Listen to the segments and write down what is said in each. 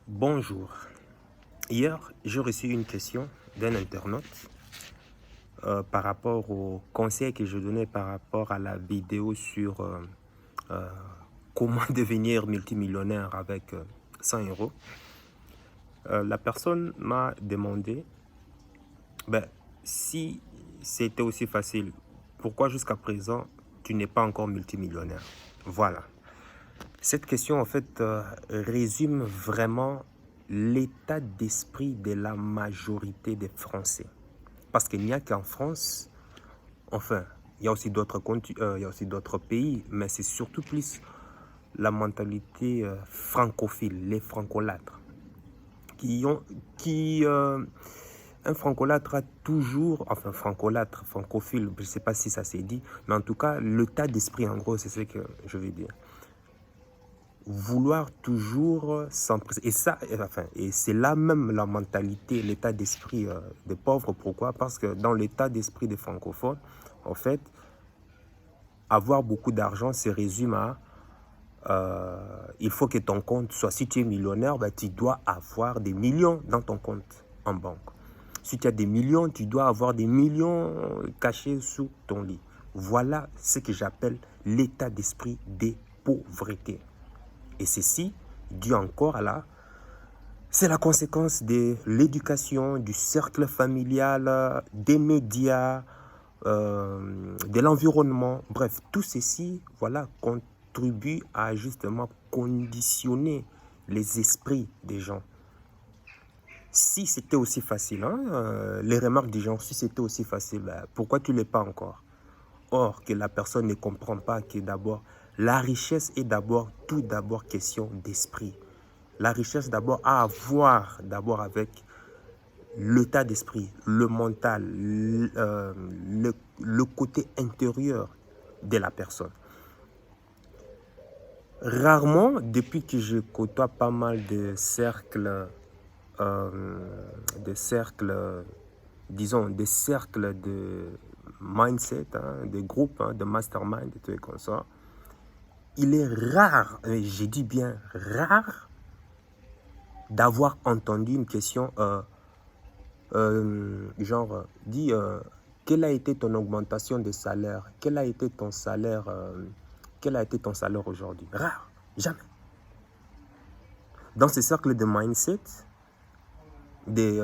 Bonjour. Hier, j'ai reçu une question d'un internaute par rapport au conseil que je donnais par rapport à la vidéo sur euh, comment devenir multimillionnaire avec 100 euros. La personne m'a demandé, si c'était aussi facile, pourquoi jusqu'à présent tu n'es pas encore multimillionnaire? Voilà. Cette question, en fait, résume vraiment l'état d'esprit de la majorité des Français. Parce qu'il n'y a qu'en France, enfin, il y a aussi d'autres pays, mais c'est surtout plus la mentalité francophile, les francolâtres, un francolâtre a toujours, enfin francophile, je ne sais pas si ça s'est dit, mais en tout cas, l'état d'esprit, en gros, c'est ce que je veux dire. Vouloir toujours s'empresser. Et c'est là même la mentalité, l'état d'esprit des pauvres. Pourquoi? Parce que dans l'état d'esprit des francophones, en fait, avoir beaucoup d'argent se résume à il faut que ton compte soit, si tu es millionnaire, tu dois avoir des millions dans ton compte en banque. Si tu as des millions, tu dois avoir des millions cachés sous ton lit. Voilà ce que j'appelle l'état d'esprit des pauvretés. Et ceci, dû encore à c'est la conséquence de l'éducation, du cercle familial, des médias, de l'environnement. Bref, tout ceci, voilà, contribue à justement conditionner les esprits des gens. Si c'était aussi facile, les remarques des gens, si c'était aussi facile, pourquoi tu ne l'es pas encore? Or, que la personne ne comprend pas que d'abord, la richesse est tout d'abord question d'esprit. La richesse d'abord a à voir d'abord avec l'état d'esprit, le mental, le côté intérieur de la personne. Rarement, depuis que je côtoie pas mal disons, des cercles de mindset, des groupes, de mastermind, des trucs comme ça, il est rare, et j'ai dit bien rare, d'avoir entendu une question dis, quelle a été ton augmentation de salaire? Quel a été ton salaire aujourd'hui? Rare, jamais. Dans ces cercles de mindset, des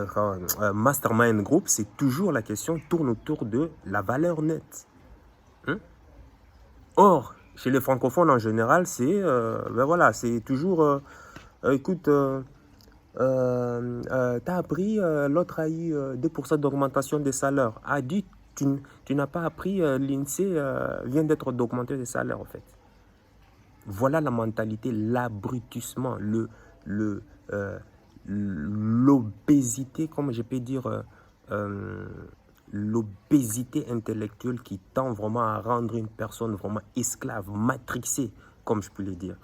mastermind group, c'est toujours la question tourne autour de la valeur nette. Or, chez les francophones en général, c'est toujours, écoute, t'as appris, l'autre a eu 2% d'augmentation des salaires. A dit, tu n'as pas appris, l'INSEE vient d'être d'augmenter les salaires en fait. Voilà la mentalité, l'abrutissement, l'obésité, comme je peux dire, l'obésité intellectuelle qui tend vraiment à rendre une personne vraiment esclave, matrixée, comme je peux le dire.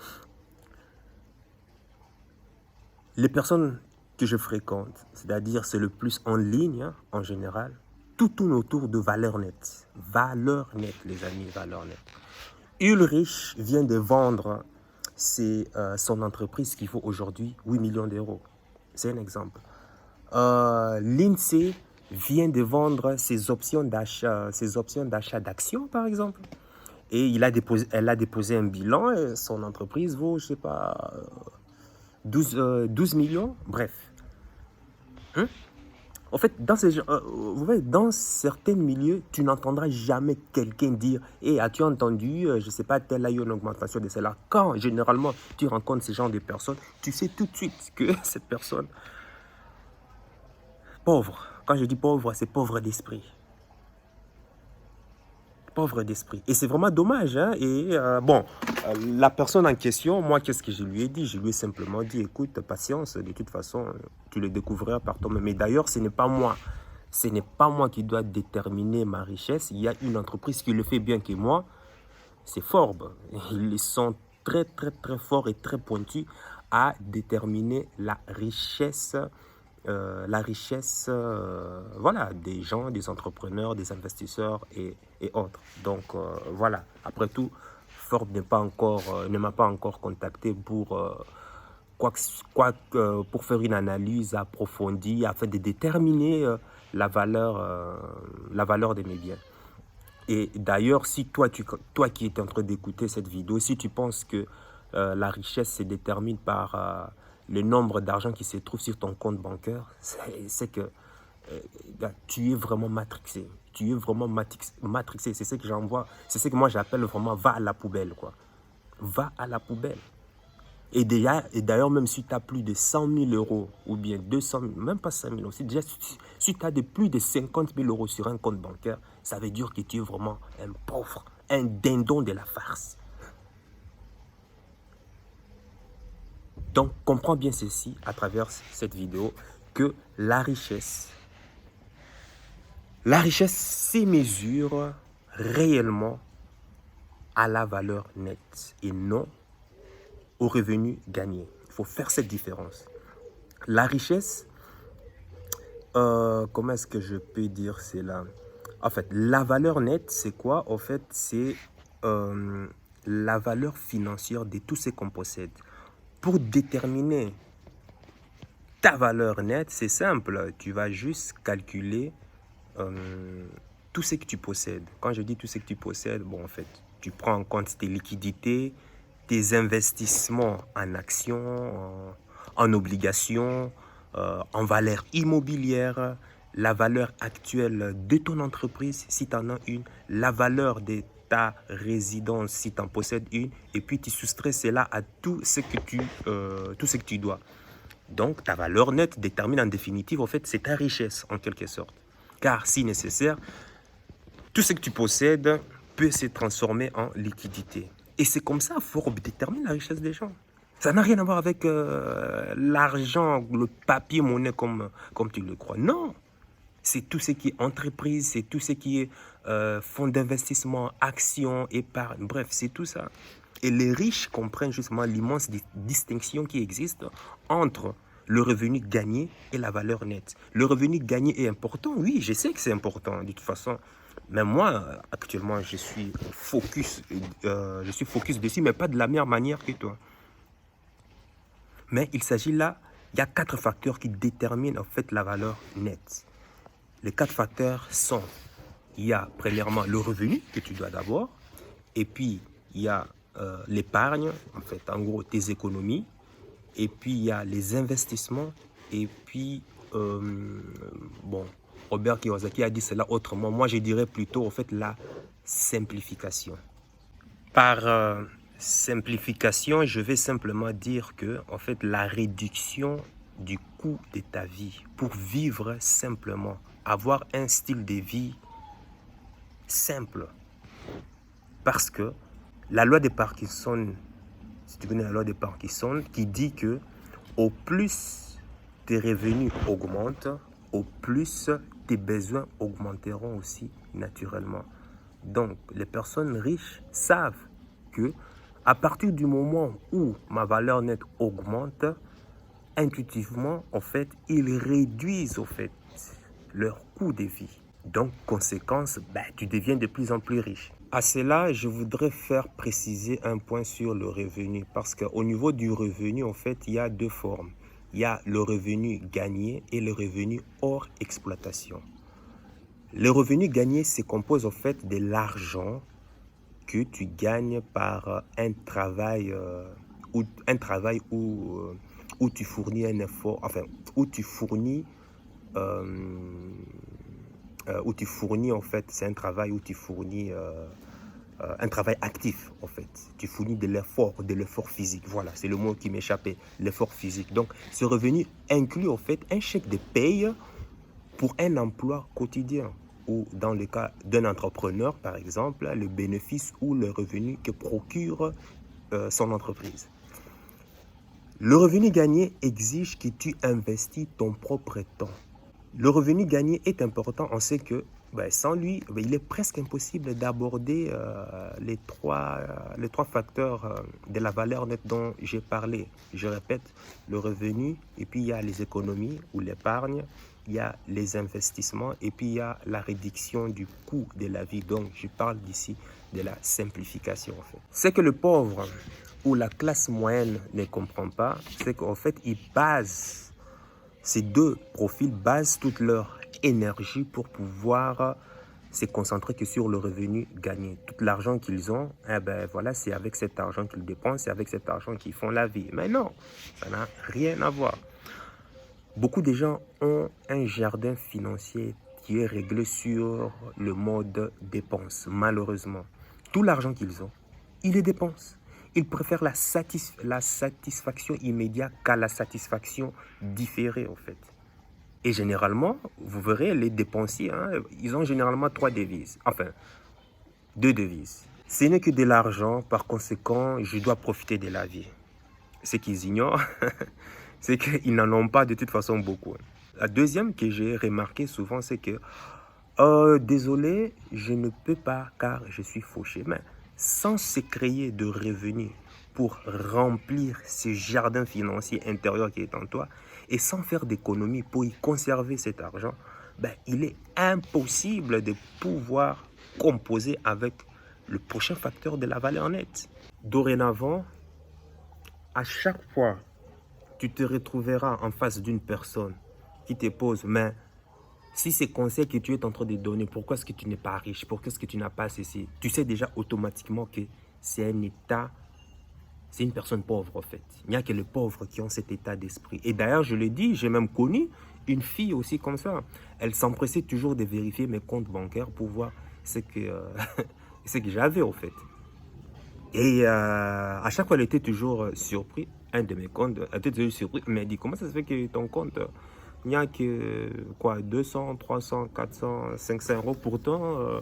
Les personnes que je fréquente, c'est-à-dire c'est le plus en ligne, en général, tout tourne autour de valeur nette. Valeur nette, les amis, valeur nette. Ulrich vient de vendre son entreprise qui vaut aujourd'hui 8 millions d'euros. C'est un exemple. L'INSEE vient de vendre ses options d'achat d'actions, par exemple. Et elle a déposé un bilan et son entreprise vaut, je ne sais pas, 12 millions. Bref. En fait, vous voyez, dans certains milieux, tu n'entendras jamais quelqu'un dire « Hey, as-tu entendu, je ne sais pas, telle a eu une augmentation de salaire ?» Quand, généralement, tu rencontres ce genre de personnes, tu sais tout de suite que cette personne, pauvre, quand je dis pauvre, c'est pauvre d'esprit. Pauvre d'esprit. Et c'est vraiment dommage. La personne en question, moi, qu'est-ce que je lui ai dit? Je lui ai simplement dit, écoute, patience, de toute façon, tu le découvriras par toi-même. Mais d'ailleurs, ce n'est pas moi. Ce n'est pas moi qui dois déterminer ma richesse. Il y a une entreprise qui le fait bien que moi. C'est Forbes. Ils sont très, très, très forts et très pointus à déterminer la richesse voilà, des gens, des entrepreneurs, des investisseurs et autres. Donc, voilà. Après tout, Forbes ne m'a pas encore contacté pour faire une analyse approfondie afin de déterminer la valeur de mes biens. Et d'ailleurs, si toi qui es en train d'écouter cette vidéo, si tu penses que la richesse se détermine par le nombre d'argent qui se trouve sur ton compte bancaire, c'est que tu es vraiment matrixé. Tu es vraiment matrixé. C'est ce que j'envoie. C'est ce que moi j'appelle vraiment va à la poubelle, quoi. Va à la poubelle. Et d'ailleurs, même si tu as plus de 100 000 euros ou bien 200 000, même pas 5 000 aussi, déjà si tu as de plus de 50 000 euros sur un compte bancaire, ça veut dire que tu es vraiment un pauvre, un dindon de la farce. Donc, comprends bien ceci à travers cette vidéo, que la richesse se mesure réellement à la valeur nette et non au revenu gagné. Il faut faire cette différence. La richesse, comment est-ce que je peux dire cela? En fait, la valeur nette, c'est quoi? En fait, c'est la valeur financière de tout ce qu'on possède. Pour déterminer ta valeur nette, c'est simple. Tu vas juste calculer tout ce que tu possèdes. Quand je dis tout ce que tu possèdes, bon, en fait, tu prends en compte tes liquidités, tes investissements en actions, en obligations, en valeur immobilière, la valeur actuelle de ton entreprise si tu en as une, la valeur de ta résidence si tu en possèdes une, et puis tu soustrais cela à tout ce que tu dois. Donc ta valeur nette détermine en définitive, en fait, c'est ta richesse en quelque sorte. Car si nécessaire, tout ce que tu possèdes peut se transformer en liquidité. Et c'est comme ça, Forbes détermine la richesse des gens. Ça n'a rien à voir avec l'argent, le papier, monnaie comme tu le crois. Non, c'est tout ce qui est entreprise, c'est tout ce qui est fonds d'investissement, actions, épargne, bref, c'est tout ça. Et les riches comprennent justement l'immense distinction qui existe entre le revenu gagné et la valeur nette. Le revenu gagné est important, oui, je sais que c'est important, de toute façon. Mais moi, actuellement, je suis focus dessus, mais pas de la meilleure manière que toi. Mais il s'agit là, il y a 4 facteurs qui déterminent en fait la valeur nette. Les 4 facteurs sont, il y a premièrement le revenu que tu dois d'avoir, et puis il y a l'épargne, en fait, en gros tes économies, et puis il y a les investissements, et puis, bon, Robert Kiyosaki a dit cela autrement. Moi, je dirais plutôt, en fait, la simplification. Par simplification, je vais simplement dire que, en fait, la réduction du coût de ta vie pour vivre simplement, avoir un style de vie simple. Parce que la loi de Parkinson, si tu connais la loi de Parkinson, qui dit que au plus tes revenus augmentent, au plus tes besoins augmenteront aussi naturellement. Donc, les personnes riches savent que à partir du moment où ma valeur nette augmente, intuitivement, en fait, ils réduisent, en fait, leur coût de vie. Donc, conséquence, tu deviens de plus en plus riche. À cela, je voudrais faire préciser un point sur le revenu. Parce qu'au niveau du revenu, en fait, il y a 2 formes. Il y a le revenu gagné et le revenu hors exploitation. Le revenu gagné se compose en fait de l'argent que tu gagnes par un travail où tu fournis un effort, enfin, où tu fournis en fait, c'est un travail où tu fournis un travail actif en fait. Tu fournis de l'effort physique. Voilà, c'est le mot qui m'échappait, l'effort physique. Donc, ce revenu inclut en fait un chèque de paye pour un emploi quotidien ou dans le cas d'un entrepreneur, par exemple, le bénéfice ou le revenu que procure son entreprise. Le revenu gagné exige que tu investis ton propre temps. Le revenu gagné est important. On sait que sans lui, il est presque impossible d'aborder les trois facteurs de la valeur nette dont j'ai parlé. Je répète, le revenu, et puis il y a les économies ou l'épargne, il y a les investissements, et puis il y a la réduction du coût de la vie. Donc, je parle d'ici de la simplification, en fait. C'est que le pauvre, où la classe moyenne ne comprend pas, c'est qu'en fait, ces deux profils basent toute leur énergie pour pouvoir se concentrer que sur le revenu gagné. Tout l'argent qu'ils ont, eh ben voilà, c'est avec cet argent qu'ils dépensent, c'est avec cet argent qu'ils font la vie. Mais non, ça n'a rien à voir. Beaucoup de gens ont un jardin financier qui est réglé sur le mode dépense, malheureusement. Tout l'argent qu'ils ont, ils les dépensent. Ils préfèrent la satisfaction immédiate qu'à la satisfaction différée, en fait. Et généralement, vous verrez, les dépensiers, ils ont généralement 3 devises. Enfin, 2 devises. Ce n'est que de l'argent, par conséquent, je dois profiter de la vie. Ce qu'ils ignorent, c'est qu'ils n'en ont pas de toute façon beaucoup. La deuxième que j'ai remarqué souvent, c'est que désolé, je ne peux pas car je suis fauché. Mais sans se créer de revenus pour remplir ce jardin financier intérieur qui est en toi et sans faire d'économie pour y conserver cet argent, ben, il est impossible de pouvoir composer avec le prochain facteur de la valeur nette. Dorénavant, à chaque fois, tu te retrouveras en face d'une personne qui te pose, mais si ces conseils que tu es en train de donner, pourquoi est-ce que tu n'es pas riche? Pourquoi est-ce que tu n'as pas ceci? Tu sais déjà automatiquement que c'est un état, c'est une personne pauvre en fait. Il n'y a que les pauvres qui ont cet état d'esprit. Et d'ailleurs, je le dis, j'ai même connu une fille aussi comme ça. Elle s'empressait toujours de vérifier mes comptes bancaires pour voir ce que, ce que j'avais en fait. Et à chaque fois, elle était toujours surprise. Un de mes comptes, elle était toujours surprise. Elle m'a dit, comment ça se fait que ton compte, il n'y a que quoi, 200, 300, 400, 500 euros. Pourtant,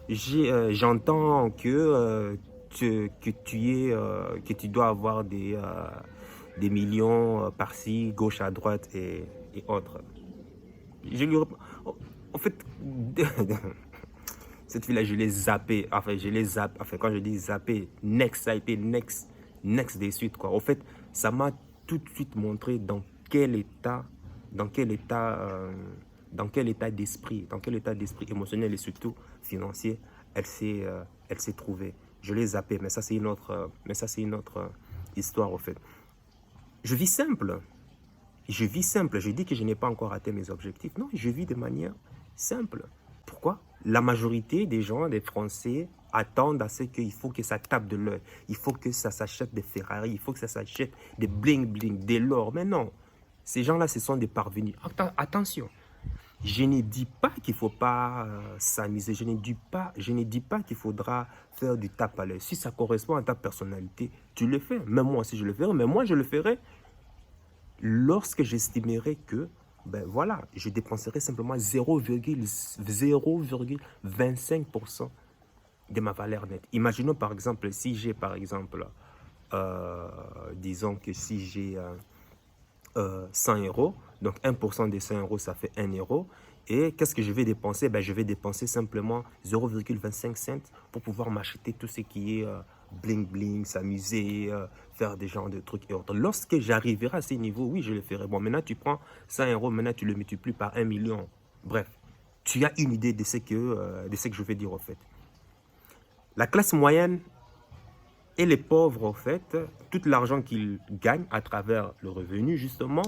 j'entends que, que tu dois avoir des millions par-ci, gauche à droite et autres. Je lui réponds, en fait, cette fille-là, je l'ai zappée. Enfin, je l'ai zappée. Enfin, quand je dis zappée, next, ça a été next des suites, quoi. En fait, ça m'a tout de suite montré dans quel état d'esprit, dans quel état d'esprit émotionnel et surtout financier elle s'est trouvée. Je l'ai zappée, mais ça c'est une autre, histoire en fait. Je vis simple. Je dis que je n'ai pas encore atteint mes objectifs. Non, je vis de manière simple. Pourquoi? La majorité des gens, des Français, attendent à ce qu'il faut que ça tape de l'œil. Il faut que ça s'achète des Ferrari, il faut que ça s'achète des bling-bling, des l'or. Mais non, ces gens-là, ce sont des parvenus. Attention, je ne dis pas qu'il ne faut pas s'amuser. Je ne dis pas qu'il faudra faire du tape à l'œil. Si ça correspond à ta personnalité, tu le fais. Même moi aussi, je le ferai. Mais moi, je le ferai lorsque j'estimerai que, ben voilà, je dépenserai simplement 0,25% de ma valeur nette. Imaginons par exemple, si j'ai par exemple, disons que si j'ai 100 euros, donc 1% des 100 euros, ça fait 1 euro. Et qu'est-ce que je vais dépenser? Ben, je vais dépenser simplement 0,25 cents pour pouvoir m'acheter tout ce qui est bling bling, s'amuser, faire des genres de trucs et autres. Lorsque j'arriverai à ces niveaux, oui, je le ferai. Bon, maintenant, tu prends 100 euros, maintenant, tu le multiplies par 1 million. Bref, tu as une idée de ce que je vais dire, en fait. La classe moyenne et les pauvres, en fait, tout l'argent qu'ils gagnent à travers le revenu, justement,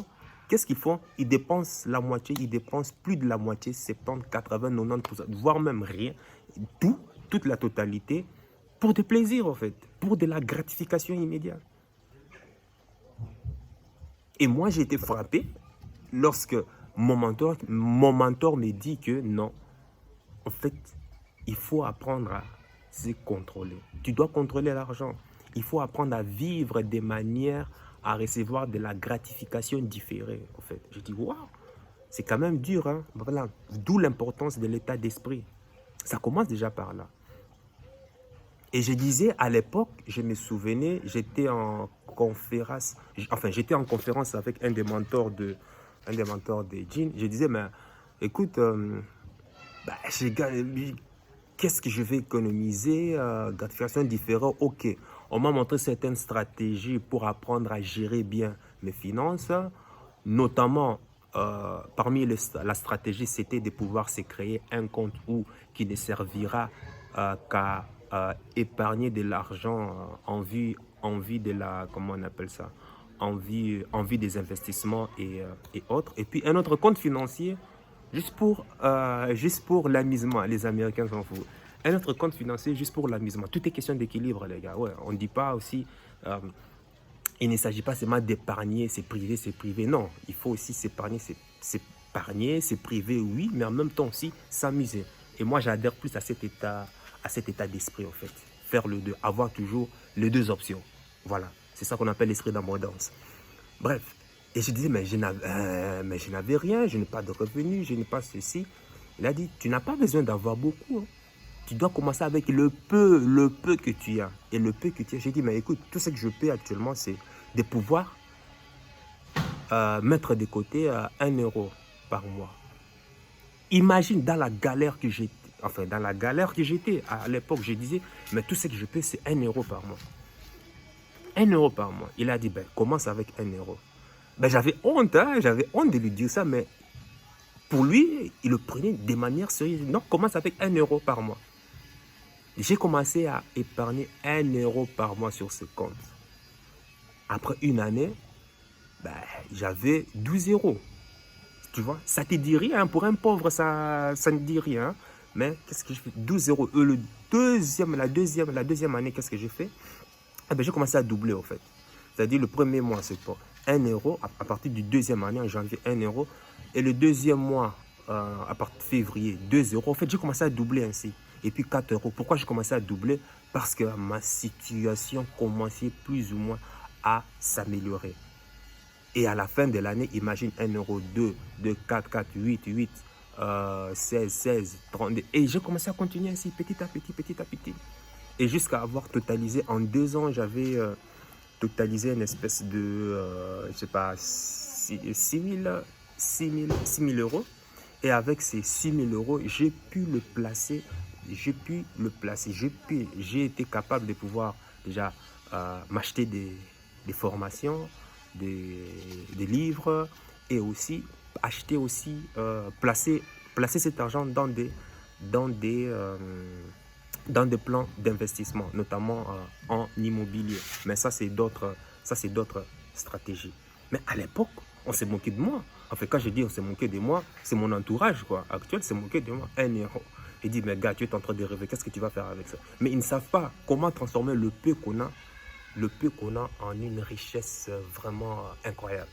qu'est-ce qu'ils font? Ils dépensent la moitié, ils dépensent plus de la moitié, 70, 80, 90%, voire même rien, toute la totalité, pour des plaisirs, en fait, pour de la gratification immédiate. Et moi, j'ai été frappé lorsque mon mentor me dit que non, en fait, il faut apprendre à se contrôler. Tu dois contrôler l'argent. Il faut apprendre à vivre de manière à recevoir de la gratification différée, en fait. Je dis, waouh, c'est quand même dur, hein? Voilà. D'où l'importance de l'état d'esprit. Ça commence déjà par là. Et je disais, à l'époque, je me souvenais, j'étais en conférence avec un des mentors de Jean. Je disais, mais écoute, qu'est-ce que je vais économiser? Gratification différente, ok. On m'a montré certaines stratégies pour apprendre à gérer bien mes finances. Notamment, parmi la stratégie, c'était de pouvoir se créer un compte qui ne servira qu'à épargner de l'argent en vue envie de la, comment on appelle ça, envie des investissements et autres. Et puis un autre compte financier, juste pour l'amusement. Les Américains s'en foutent. Un autre compte financier juste pour l'amusement. Tout est question d'équilibre, les gars. Ouais, on ne dit pas aussi... il ne s'agit pas seulement d'épargner, c'est privé, c'est privé. Non, il faut aussi s'épargner, c'est privé, oui, mais en même temps aussi s'amuser. Et moi, j'adhère plus à cet état d'esprit, en fait. Faire le deux, avoir toujours les deux options. Voilà, c'est ça qu'on appelle l'esprit d'abondance. Bref, et je disais, mais je n'avais rien, je n'ai pas de revenus, je n'ai pas ceci. Il a dit, tu n'as pas besoin d'avoir beaucoup. Hein. Tu dois commencer avec le peu que tu as. Et le peu que tu as, j'ai dit, mais écoute, tout ce que je paie actuellement, c'est de pouvoir mettre de côté 1 euro par mois. Imagine dans la galère que j'étais. Enfin, dans la galère que j'étais. À l'époque, je disais, mais tout ce que je paie, c'est 1 euro par mois. 1 euro par mois. Il a dit, ben, commence avec 1 euro. Ben, j'avais honte de lui dire ça, mais pour lui, il le prenait de manière sérieuse. Non, commence avec 1 euro par mois. J'ai commencé à épargner 1 euro par mois sur ce compte. Après une année, ben, j'avais 12 euros. Tu vois, ça ne te dit rien. Pour un pauvre, ça ne dit rien. Mais qu'est-ce que je fais? 12 euros. La deuxième année, qu'est-ce que j'ai fait? Eh ben, j'ai commencé à doubler, en fait. C'est-à-dire, le premier mois, c'est pour 1 euro. À partir du deuxième année, en janvier, 1 euro. Et le deuxième mois, à partir de février, 2 euros. En fait, j'ai commencé à doubler ainsi. Et puis 4 euros. Pourquoi j'ai commencé à doubler? Parce que ma situation commençait plus ou moins à s'améliorer. Et à la fin de l'année, imagine 1 euro, 2, 4, 4, 8, 16, 32. Et j'ai commencé à continuer ainsi, petit à petit. Et jusqu'à avoir totalisé, en 2 ans, j'avais totalisé une espèce de, je ne sais pas, 6 000 euros. Et avec ces 6 000 euros, j'ai été capable de pouvoir déjà m'acheter des formations, des livres et aussi placer cet argent dans des plans d'investissement, notamment en immobilier. Mais ça, c'est d'autres stratégies. Mais à l'époque, on s'est moqué de moi. En fait, quand je dis on s'est moqué de moi, c'est mon entourage actuel s'est moqué de moi. 1 euro. Il dit, mais gars, tu es en train de rêver, qu'est-ce que tu vas faire avec ça? Mais ils ne savent pas comment transformer le peu qu'on a en une richesse vraiment incroyable.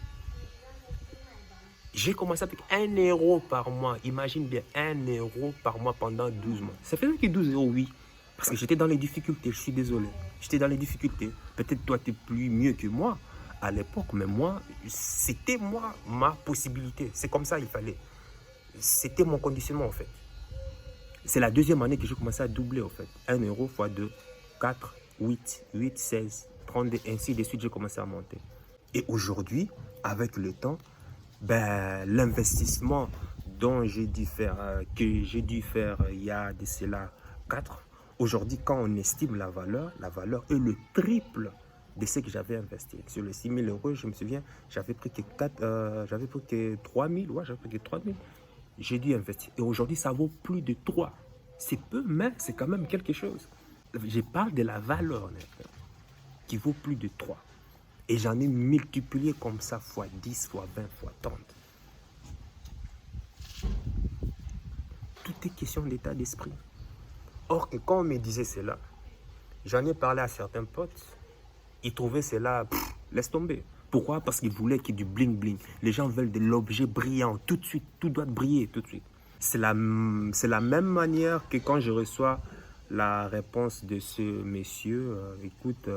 J'ai commencé avec 1 euro par mois. Imagine bien, 1 euro par mois pendant 12 mois. Ça fait que 12 euros, oui. Parce que j'étais dans les difficultés, je suis désolé. J'étais dans les difficultés. Peut-être toi, tu es plus mieux que moi à l'époque, mais moi, c'était ma possibilité. C'est comme ça, il fallait. C'était mon conditionnement, en fait. C'est la deuxième année que j'ai commencé à doubler, en fait. 1 euro fois 2, 4, 8, 16, 32, ainsi de suite, j'ai commencé à monter. Et aujourd'hui, avec le temps, ben, l'investissement que j'ai dû faire il y a de cela 4, aujourd'hui, quand on estime la valeur est le triple de ce que j'avais investi. Sur les 6 000 euros, je me souviens, j'avais pris que 3 000. Ouais, j'avais pris que 3 000. J'ai dû investir. Et aujourd'hui, ça vaut plus de 3. C'est peu, mais c'est quand même quelque chose. Je parle de la valeur qui vaut plus de 3. Et j'en ai multiplié comme ça, fois 10, fois 20, fois 30. Tout est question d'état d'esprit. Or que quand on me disait cela, j'en ai parlé à certains potes, ils trouvaient cela, laisse tomber. Pourquoi? Parce qu'ils voulaient qu'il y ait du bling-bling. Les gens veulent de l'objet brillant, tout de suite, tout doit briller tout de suite. C'est la même manière que quand je reçois la réponse de ce monsieur, écoute,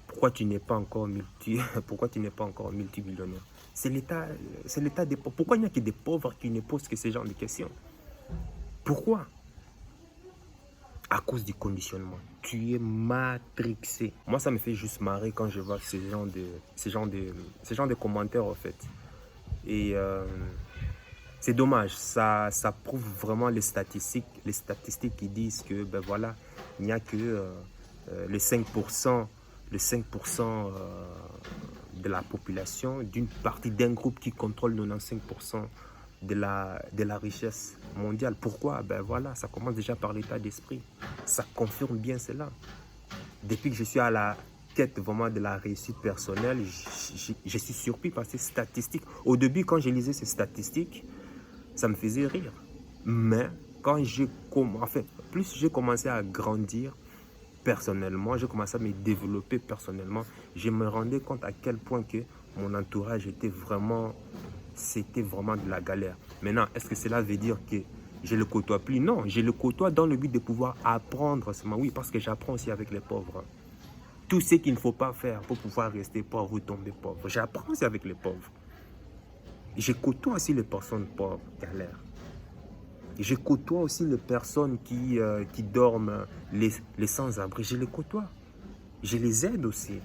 pourquoi tu n'es pas encore multimillionnaire? C'est l'état des pauvres. Pourquoi il n'y a que des pauvres qui ne posent que ce genre de questions? Pourquoi? À cause du conditionnement. Tu es matrixé. Moi, ça me fait juste marrer quand je vois ce genre de commentaires, en fait. Et c'est dommage. Ça prouve vraiment les statistiques qui disent que, ben voilà, il n'y a que les 5%, de la population, d'une partie d'un groupe qui contrôle 95% de la richesse mondiale. Pourquoi? Ben voilà, ça commence déjà par l'état d'esprit. Ça confirme bien cela. Depuis que je suis à la quête vraiment de la réussite personnelle, je suis surpris par ces statistiques. Au début, quand je lisais ces statistiques, ça me faisait rire. Mais quand plus j'ai commencé à grandir personnellement, j'ai commencé à me développer personnellement, je me rendais compte à quel point que mon entourage c'était vraiment de la galère. Maintenant, est-ce que cela veut dire que je le côtoie plus? Non, je le côtoie dans le but de pouvoir apprendre seulement. Oui, parce que j'apprends aussi avec les pauvres. Tout ce qu'il ne faut pas faire pour pouvoir rester pauvre ou tomber pauvre. J'apprends aussi avec les pauvres. Je côtoie aussi les personnes pauvres, galères. Je côtoie aussi les personnes qui dorment, les sans-abri. Je les côtoie. Je les aide aussi.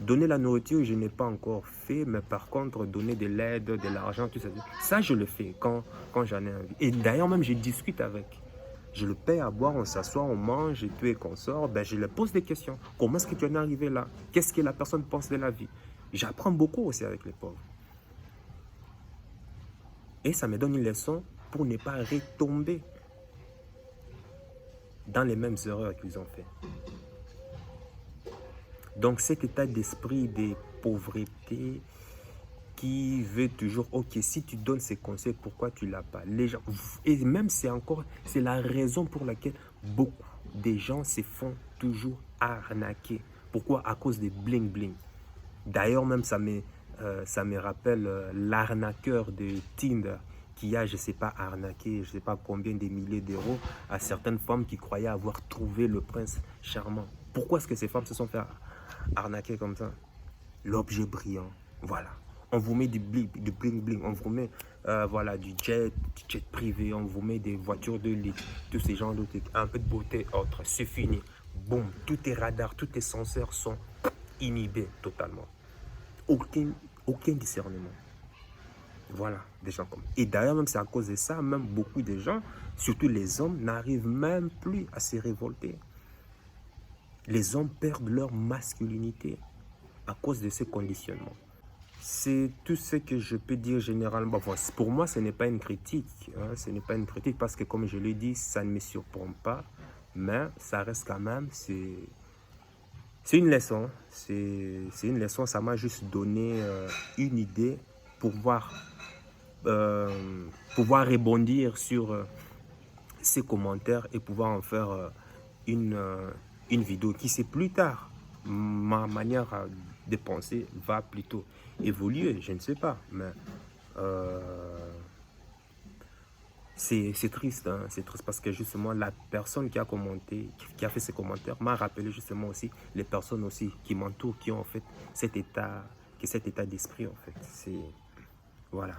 Donner la nourriture, je n'ai pas encore fait, mais par contre, donner de l'aide, de l'argent, tout ça, ça, je le fais quand j'en ai envie. Et d'ailleurs, même, je discute avec. Je le paie à boire, on s'assoit, on mange, et tout et qu'on sort. Ben, je leur pose des questions. Comment est-ce que tu en es arrivé là? Qu'est-ce que la personne pense de la vie? J'apprends beaucoup aussi avec les pauvres. Et ça me donne une leçon pour ne pas retomber dans les mêmes erreurs qu'ils ont fait. Donc cet état d'esprit de pauvreté qui veut toujours, ok, si tu donnes ces conseils, pourquoi tu ne l'as pas? Les gens, et même c'est la raison pour laquelle beaucoup de gens se font toujours arnaquer. Pourquoi? À cause des bling bling. D'ailleurs même ça me rappelle l'arnaqueur de Tinder qui a, je ne sais pas, arnaqué, je ne sais pas combien de milliers d'euros à certaines femmes qui croyaient avoir trouvé le prince charmant. Pourquoi est-ce que ces femmes se sont fait arnaquer comme ça? L'objet brillant, voilà. On vous met du bling bling, on vous met voilà, du jet privé, on vous met des voitures de luxe, tous ces genres de trucs, un peu de beauté, autre, c'est fini. Boum, tous tes radars, tous tes senseurs sont inhibés totalement. Aucun discernement. Voilà, des gens comme. Et d'ailleurs, même c'est à cause de ça, même beaucoup de gens, surtout les hommes, n'arrivent même plus à se révolter. Les hommes perdent leur masculinité à cause de ces conditionnements. C'est tout ce que je peux dire généralement. Bon, pour moi, ce n'est pas une critique. Hein, ce n'est pas une critique parce que, comme je l'ai dit, ça ne me surprend pas. Mais ça reste quand même, c'est une leçon. C'est une leçon. Ça m'a juste donné une idée pour pouvoir rebondir sur ces commentaires et pouvoir en faire une vidéo qui, c'est plus tard, ma manière de penser va plutôt évoluer, je ne sais pas, mais c'est triste, hein, c'est triste parce que justement la personne qui a commenté, qui a fait ces commentaires m'a rappelé justement aussi les personnes aussi qui m'entourent, qui ont en fait cet état d'esprit en fait, c'est voilà.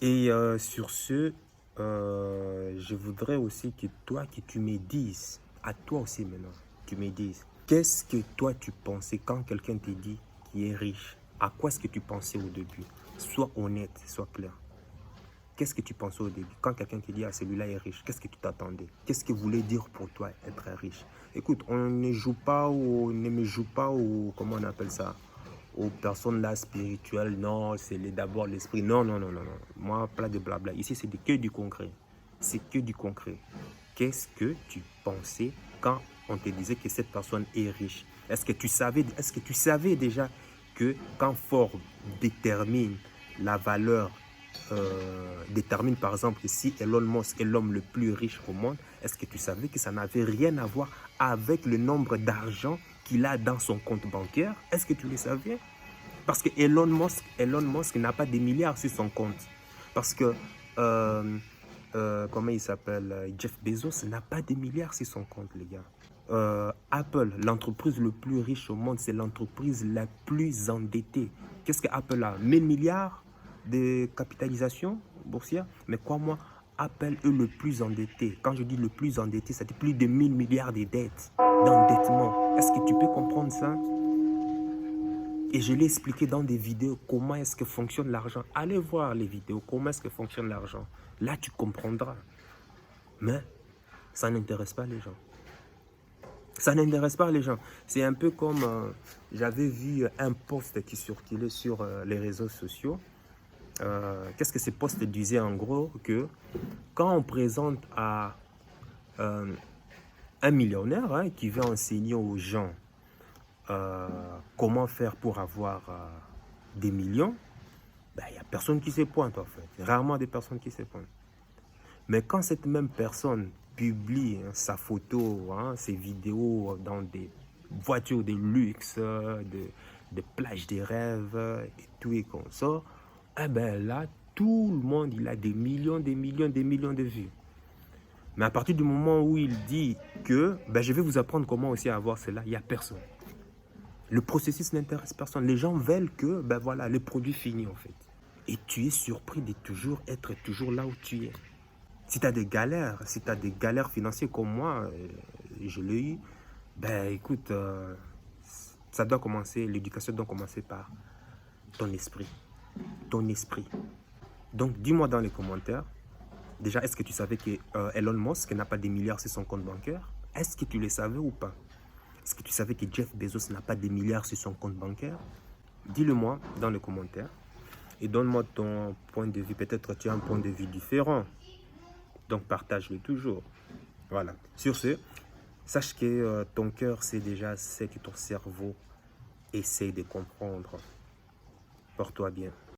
Et sur ce, je voudrais aussi que toi, que tu me dises, à toi aussi maintenant, tu me dises, qu'est-ce que toi tu pensais quand quelqu'un te dit qu'il est riche? À quoi est-ce que tu pensais au début? Sois honnête, sois clair. Qu'est-ce que tu pensais au début? Quand quelqu'un te dit, ah, celui-là est riche, qu'est-ce que tu t'attendais? Qu'est-ce que voulait dire pour toi être riche? Écoute, on ne me joue pas au, comment on appelle ça? Aux personnes là spirituelles, non, c'est d'abord l'esprit. Non, non, non, non, non. Moi, pas de blabla. Ici, c'est que du concret. C'est que du concret. Qu'est-ce que tu pensais quand on te disait que cette personne est riche? Est-ce que tu savais déjà que quand Ford détermine la valeur, détermine par exemple si Elon Musk est l'homme le plus riche au monde, est-ce que tu savais que ça n'avait rien à voir avec le nombre d'argent qu'il a dans son compte bancaire? Est-ce que tu le savais? Parce que Elon Musk n'a pas des milliards sur son compte. Parce que, comment il s'appelle, Jeff Bezos n'a pas des milliards sur son compte, les gars. Apple, l'entreprise le plus riche au monde, c'est l'entreprise la plus endettée. Qu'est-ce que Apple a? 1000 milliards de capitalisation boursière? Mais crois-moi, Apple est le plus endetté. Quand je dis le plus endetté, ça dit plus de 1000 milliards de dettes, d'endettement. Est-ce que tu peux comprendre ça? Et je l'ai expliqué dans des vidéos comment est-ce que fonctionne l'argent. Allez voir les vidéos, comment est-ce que fonctionne l'argent. Là, tu comprendras. Mais ça n'intéresse pas les gens. Ça n'intéresse pas les gens. C'est un peu comme j'avais vu un post qui circulait sur les réseaux sociaux. Qu'est-ce que ces posts disaient en gros? Que quand on présente à un millionnaire qui veut enseigner aux gens comment faire pour avoir des millions, ben, il n'y a personne qui se pointe en fait. Rarement des personnes qui se pointent. Mais quand cette même personne publie sa photo, ses vidéos dans des voitures de luxe, de plages des rêves et tout et qu'on sort, eh ben là, tout le monde, il a des millions, des millions, des millions de vues. Mais à partir du moment où il dit que ben, je vais vous apprendre comment aussi avoir cela, il n'y a personne. Le processus n'intéresse personne. Les gens veulent que, ben voilà, le produit fini en fait. Et tu es surpris de toujours être toujours là où tu es. Si tu as des galères, si tu as des galères financières comme moi, je l'ai eu, ben écoute, ça doit commencer, l'éducation doit commencer par ton esprit. Ton esprit. Donc dis-moi dans les commentaires, déjà, est-ce que tu savais que Elon Musk n'a pas des milliards sur son compte bancaire? Est-ce que tu le savais ou pas? Est-ce que tu savais que Jeff Bezos n'a pas des milliards sur son compte bancaire? Dis-le-moi dans les commentaires et donne-moi ton point de vue. Peut-être que tu as un point de vue différent. Donc partage-le toujours. Voilà. Sur ce, sache que ton cœur sait déjà ce que ton cerveau essaie de comprendre. Porte-toi bien.